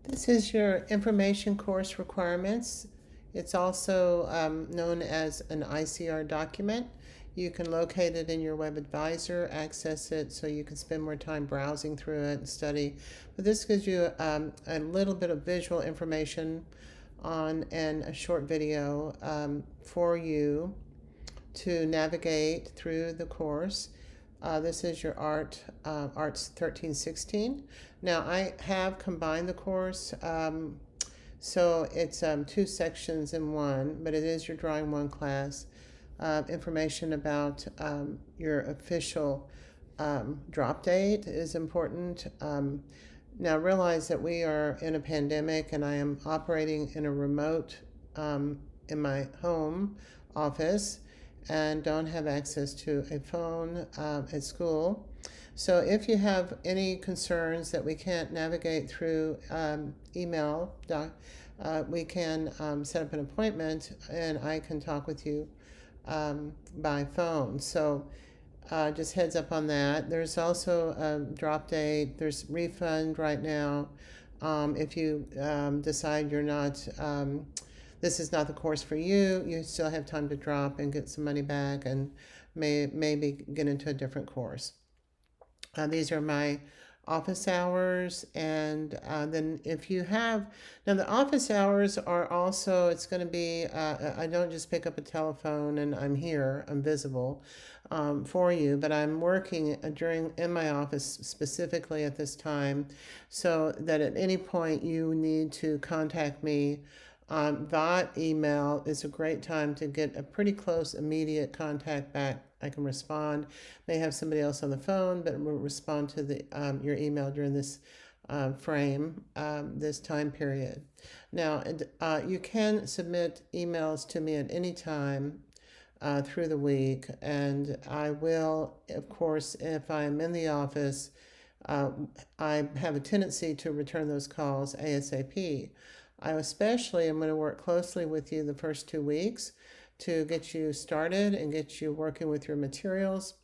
This is your information course requirements. It's also known as an ICR document. You can locate it in your web advisor, access it so you can spend more time browsing through it and study. But this gives you a little bit of visual information on and a short video for you to navigate through the course. This is your Arts 1316. Now I have combined the course, so it's two sections in one, but it is your Drawing One class. Information about your official drop date is important. Now realize that we are in a pandemic and I am operating in a remote in my home office and don't have access to a phone at school. So if you have any concerns that we can't navigate through email, we can set up an appointment and I can talk with you by phone. So just heads up on that. There's also a drop date. There's refund right now. If you decide you're not, this is not the course for you, you still have time to drop and get some money back and maybe get into a different course. These are my office hours, and then if you have, now the office hours are also, it's going to be, I don't just pick up a telephone and I'm here, I'm visible for you, but I'm working in my office specifically at this time, so that at any point you need to contact me via email is a great time to get a pretty close immediate contact back. I can respond. May have somebody else on the phone, but will respond to your email during this frame, this time period. Now, you can submit emails to me at any time through the week, and I will, of course, if I'm in the office, I have a tendency to return those calls ASAP. I especially am going to work closely with you the first 2 weeks to get you started and get you working with your materials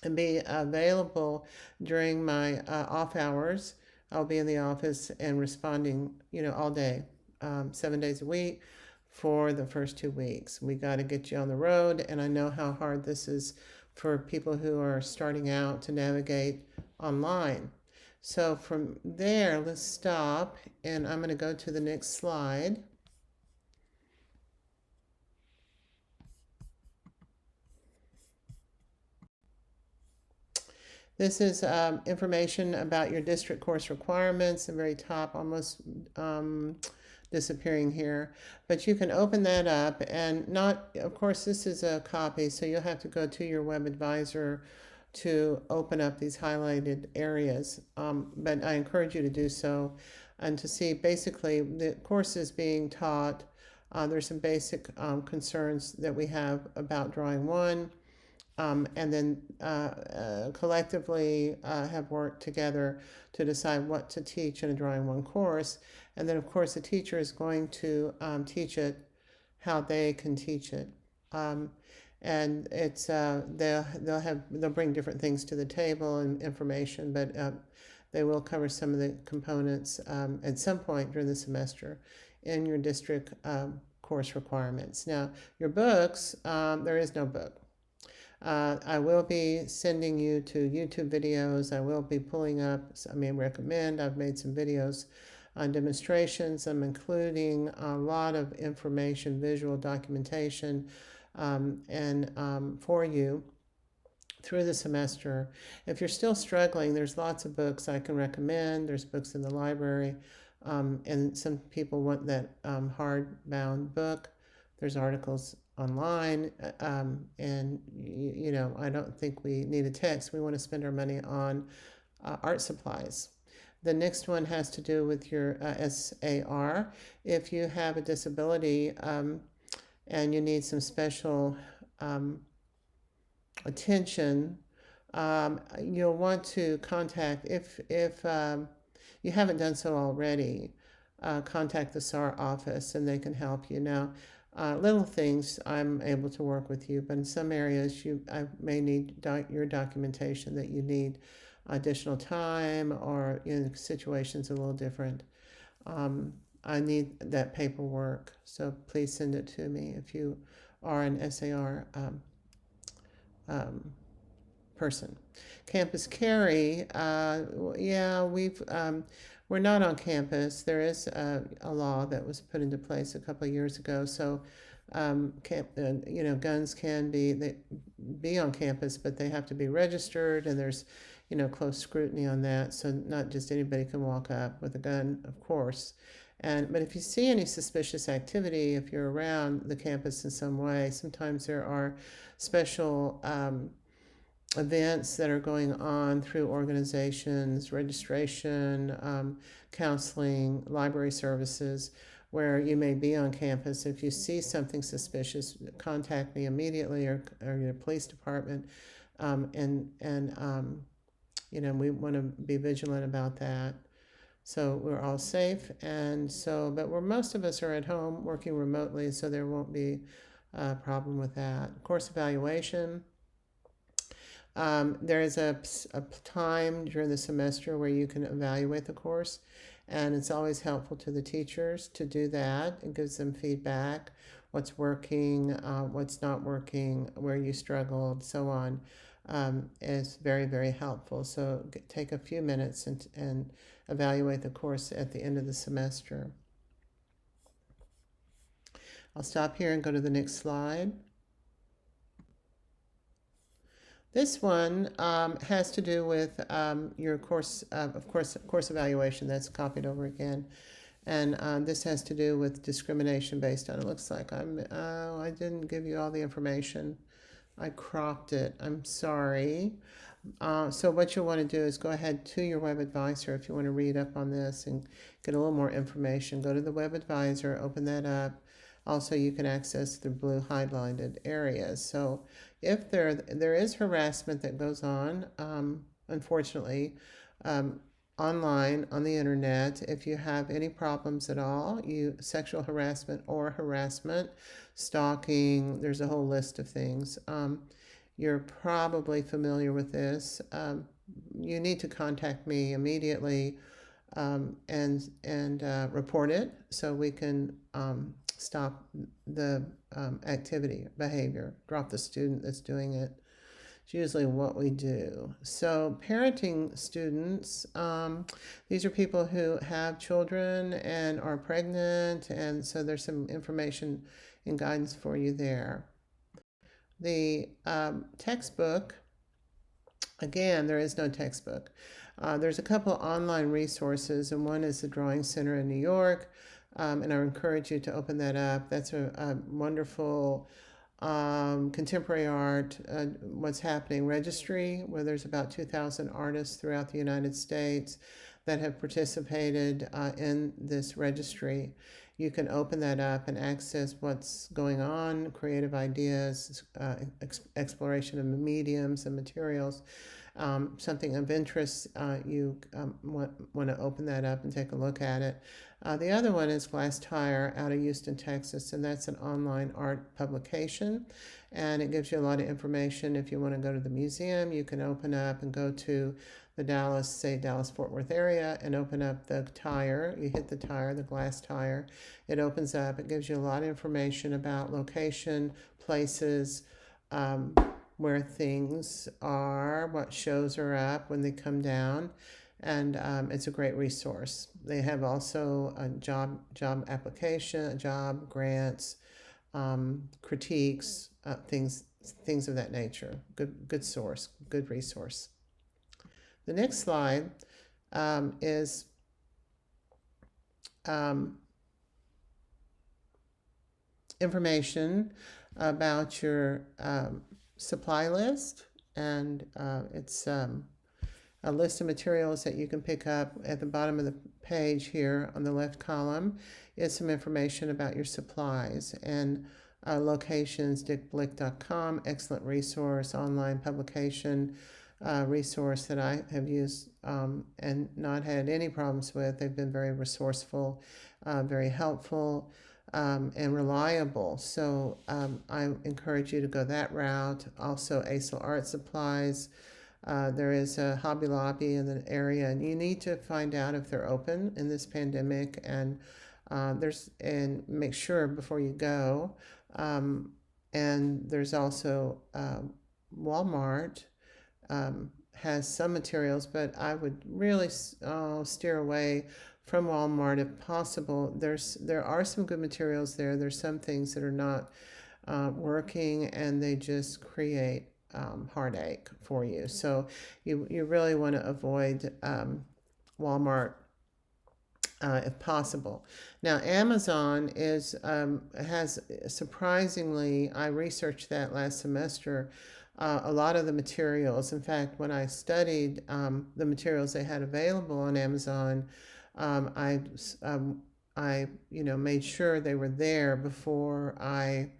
and be available during my off hours. I'll be in the office and responding, all day, 7 days a week for the first 2 weeks. We got to get you on the road, and I know how hard this is for people who are starting out to navigate online. So from there, let's stop, and I'm going to go to the next slide. This is information about your district course requirements, the very top, almost disappearing here. But you can open that up and not, of course, this is a copy, so you'll have to go to your web advisor to open up these highlighted areas. But I encourage you to do so and to see basically the course is being taught. There's some basic concerns that we have about Drawing One. And then collectively have worked together to decide what to teach in a Drawing One course. And then, of course, the teacher is going to teach it how they can teach it. And it's they'll bring different things to the table and information, but they will cover some of the components at some point during the semester in your district course requirements. Now, your books, there is no book. I will be sending you to YouTube videos. I will be pulling up, I mean, recommend. I've made some videos on demonstrations. I'm including a lot of information, visual documentation, and for you through the semester. If you're still struggling, there's lots of books I can recommend. There's books in the library, and some people want that hardbound book. There's articles online, and I don't think we need a text. We want to spend our money on art supplies. The next one has to do with your SAR. If you have a disability and you need some special attention, you'll want to contact, if you haven't done so already, contact the SAR office and they can help you. Now, little things I'm able to work with you, but in some areas I may need your documentation that you need additional time, or situations a little different. I need that paperwork, so please send it to me if you are an SAR um, person. Campus carry, yeah, we're not on campus. There is a law that was put into place a couple of years ago, so guns can be on campus, but they have to be registered, and there's close scrutiny on that. So not just anybody can walk up with a gun, of course. But if you see any suspicious activity, if you're around the campus in some way, sometimes there are special events that are going on through organizations, registration, counseling, library services, where you may be on campus. If you see something suspicious, contact me immediately, or your police department, we want to be vigilant about that. So we're all safe, but most of us are at home working remotely, so there won't be a problem with that. Course evaluation. There is a time during the semester where you can evaluate the course, and it's always helpful to the teachers to do that. It gives them feedback, what's working, what's not working, where you struggled, so on. Is very, very helpful. So take a few minutes and evaluate the course at the end of the semester. I'll stop here and go to the next slide. This one has to do with your course evaluation. That's copied over again. And this has to do with discrimination based on, it looks like I didn't give you all the information. I cropped it. I'm sorry. So what you'll want to do is go ahead to your web advisor if you want to read up on this and get a little more information. Go to the web advisor, open that up. Also, you can access the blue highlighted areas. So if there is harassment that goes on, unfortunately, online on the internet, if you have any problems at all, sexual harassment or harassment, stalking, there's a whole list of things. You're probably familiar with this. You need to contact me immediately and report it so we can stop the behavior, drop the student that's doing it. It's usually what we do. So parenting students, these are people who have children and are pregnant, and so there's some information and guidance for you there. The textbook, again, there is no textbook. There's a couple online resources, and one is the Drawing Center in New York, and I encourage you to open that up. That's a wonderful contemporary art, what's happening registry, where there's about 2,000 artists throughout the United States that have participated in this registry. You can open that up and access what's going on, creative ideas, exploration of mediums and materials. Something of interest, you want to open that up and take a look at it. The other one is Glass Tire out of Houston, Texas, and that's an online art publication, and it gives you a lot of information. If you want to go to the museum, you can open up and go to the Dallas-Fort Worth area and open up the tire. You hit the tire, the glass tire. It opens up. It gives you a lot of information about location, places, where things are, what shows are up when they come down, and it's a great resource. They have also a job application, job grants, critiques, things of that nature. Good source, good resource. The next slide is information about your supply list, and it's a list of materials that you can pick up. At the bottom of the page here on the left column is some information about your supplies and locations. dickblick.com, excellent resource, online publication resource that I have used and not had any problems with. They've been very resourceful, very helpful, and reliable. So I encourage you to go that route. Also, ASL Art Supplies, There is a Hobby Lobby in the area, and you need to find out if they're open in this pandemic, and make sure before you go. Um, and there's also Walmart has some materials, but I would really steer away from Walmart if possible. There are some good materials there. There's some things that are not working, and they just create heartache for you. So you really want to avoid Walmart if possible. Now, Amazon has surprisingly, I researched that last semester. A lot of the materials. In fact, when I studied the materials they had available on Amazon, um, I I made sure they were there before I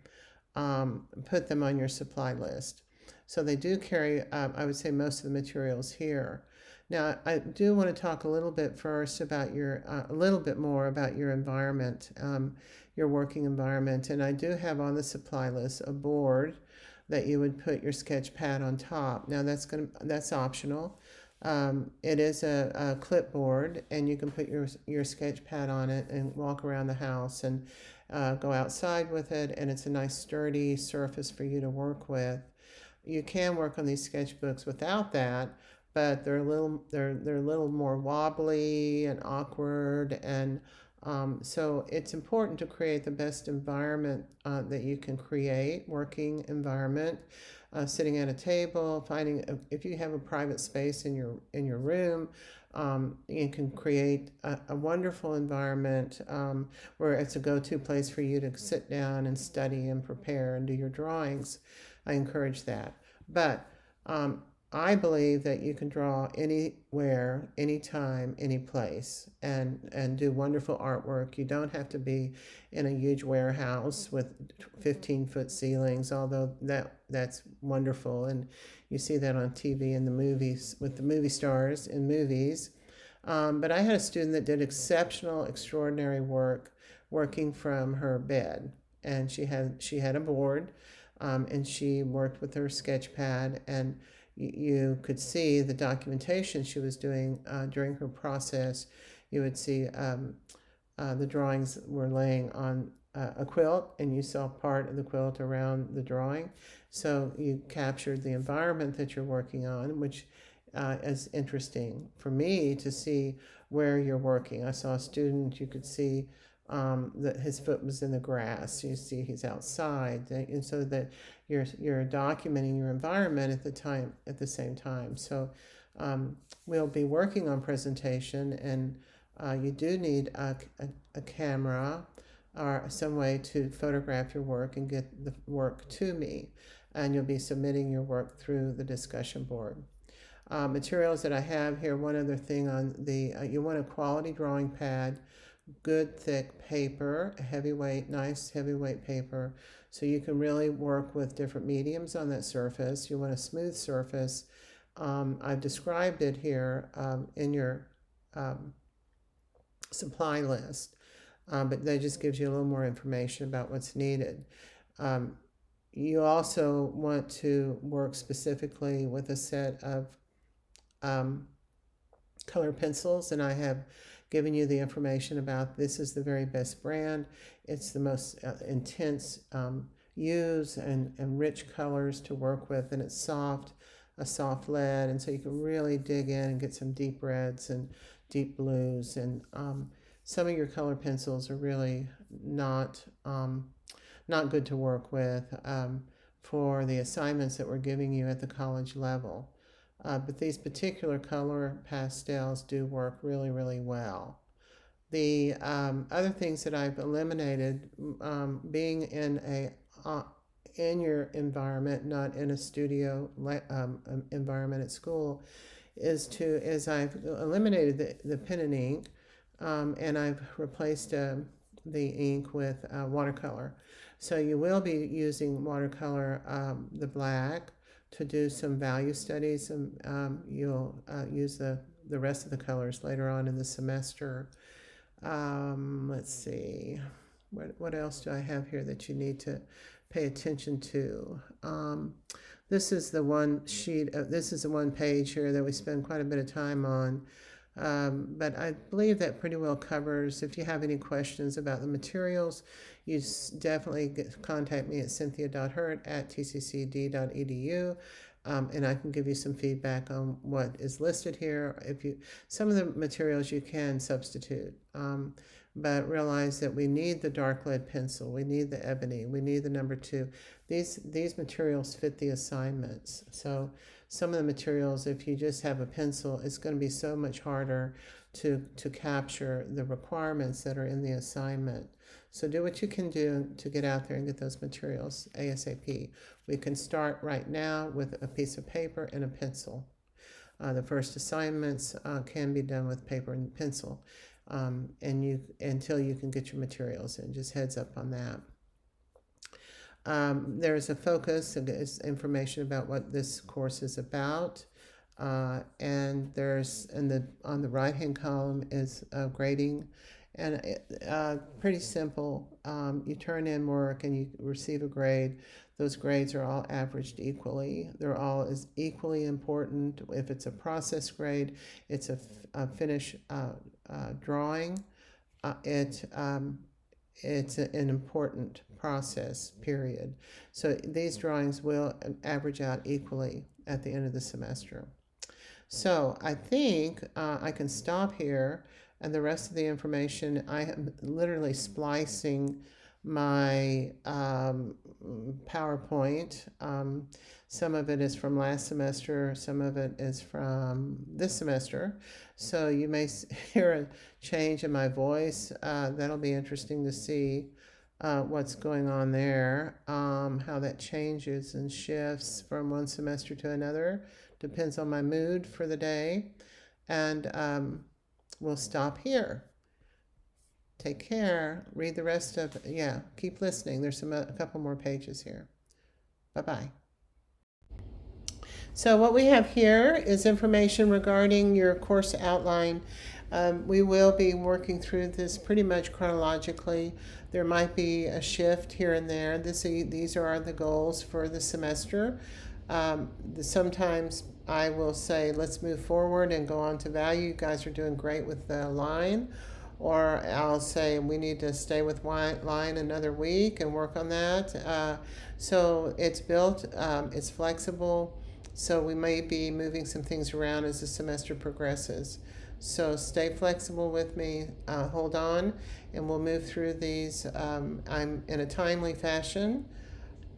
put them on your supply list. So they do carry, I would say, most of the materials here. Now, I do want to talk a little bit first about a little bit more about your environment, your working environment. And I do have on the supply list a board that you would put your sketch pad on top. Now, that's optional. It is a clipboard, and you can put your sketch pad on it and walk around the house and go outside with it. And it's a nice sturdy surface for you to work with. You can work on these sketchbooks without that, but they're a little more wobbly and awkward, and so it's important to create the best environment that you can create, working environment. Sitting at a table, if you have a private space in your room, you can create a wonderful environment where it's a go-to place for you to sit down and study and prepare and do your drawings. I encourage that. But I believe that you can draw anywhere, anytime, any place, and do wonderful artwork. You don't have to be in a huge warehouse with 15-foot ceilings, although that's wonderful, and you see that on TV and the movies with the movie stars in movies. But I had a student that did extraordinary work working from her bed, and she had a board, and she worked with her sketch pad, and you could see the documentation she was doing during her process. You would see the drawings were laying on a quilt, and you saw part of the quilt around the drawing. So you captured the environment that you're working on, which is interesting for me to see where you're working. I saw a student, you could see that his foot was in the grass. You see he's outside, and so that you're documenting your environment at the same time. So we'll be working on presentation, and you do need a camera or some way to photograph your work and get the work to me, and you'll be submitting your work through the discussion board. Materials that I have here, one other thing on you want a quality drawing pad, good thick paper, nice heavyweight paper, so you can really work with different mediums on that surface. You want a smooth surface. I've described it here in your supply list, but that just gives you a little more information about what's needed. You also want to work specifically with a set of color pencils, and I have given you the information about this is the very best brand. It's the most intense use and rich colors to work with, and it's a soft lead, and so you can really dig in and get some deep reds and deep blues, and some of your color pencils are really not good to work with for the assignments that we're giving you at the college level. But these particular color pastels do work really, really well. The other things that I've eliminated, being in your environment, not in a studio environment at school, is I've eliminated the pen and ink, and I've replaced the ink with watercolor. So you will be using watercolor, the black, to do some value studies, and you'll use the rest of the colors later on in the semester. Let's see, what else do I have here that you need to pay attention to? This is the one sheet, this is the one page here that we spend quite a bit of time on. But I believe that pretty well covers. If you have any questions about the materials, you definitely contact me at cynthia.hurt@tccd.edu. And I can give you some feedback on what is listed here. Some of the materials you can substitute, but realize that we need the dark lead pencil, we need the ebony, we need the number 2. These materials fit the assignments. So some of the materials, if you just have a pencil, it's going to be so much harder to capture the requirements that are in the assignment. So do what you can do to get out there and get those materials ASAP. We can start right now with a piece of paper and a pencil. The first assignments can be done with paper and pencil, until you can get your materials in. Just heads up on that. There's a focus, information about what this course is about. And there's on the right hand column is grading, and pretty simple. You turn in work and you receive a grade. Those grades are all averaged equally. They're all as equally important. If it's a process grade, it's a finish drawing. It's an important process, period. So these drawings will average out equally at the end of the semester. So I think I can stop here, and the rest of the information, I am literally splicing my PowerPoint. Some of it is from last semester, some of it is from this semester. So you may hear a change in my voice. That'll be interesting to see what's going on there, how that changes and shifts from one semester to another. Depends on my mood for the day. And we'll stop here. Take care. Read the rest of, keep listening. There's a couple more pages here. Bye-bye. So what we have here is information regarding your course outline. We will be working through this pretty much chronologically. There might be a shift here and there. These are the goals for the semester. Sometimes I will say, let's move forward and go on to value. You guys are doing great with the line. Or I'll say we need to stay with line another week and work on that. So it's built, it's flexible. So we may be moving some things around as the semester progresses. So stay flexible with me, hold on, and we'll move through these. I'm in a timely fashion,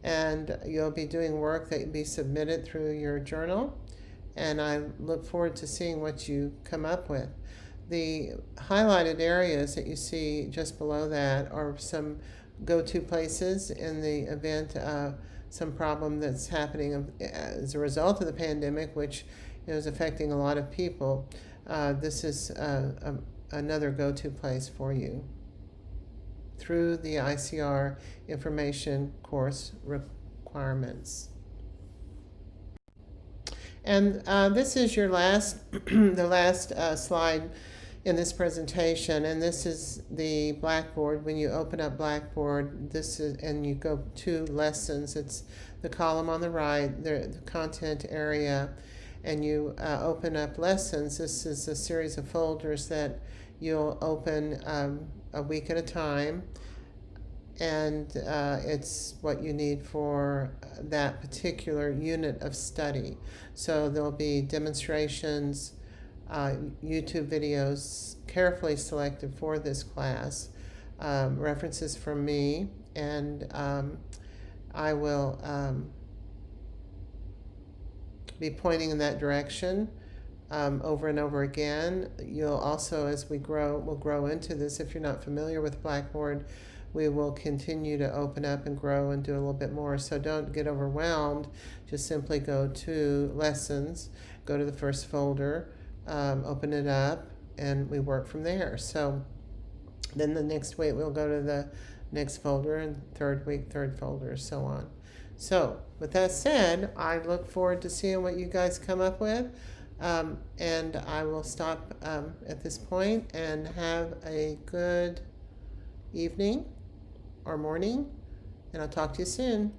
and you'll be doing work that will be submitted through your journal, and I look forward to seeing what you come up with. The highlighted areas that you see just below that are some go-to places in the event of some problem that's happening as a result of the pandemic, which is affecting a lot of people. This is another go-to place for you through the ICR information course requirements. And this is your the last slide in this presentation, and this is the Blackboard. When you open up Blackboard, and you go to lessons, it's the column on the right, the content area, and you open up lessons. This is a series of folders that you'll open a week at a time, and it's what you need for that particular unit of study. So there'll be demonstrations, YouTube videos carefully selected for this class, references from me, and I will be pointing in that direction over and over again. You'll also, as we'll grow into this. If you're not familiar with Blackboard, we will continue to open up and grow and do a little bit more. So don't get overwhelmed. Just simply go to lessons, go to the first folder, open it up, and we work from there. So then the next week we'll go to the next folder, and third week, third folder, so on. So with that said, I look forward to seeing what you guys come up with. And I will stop at this point, and have a good evening or morning, and I'll talk to you soon.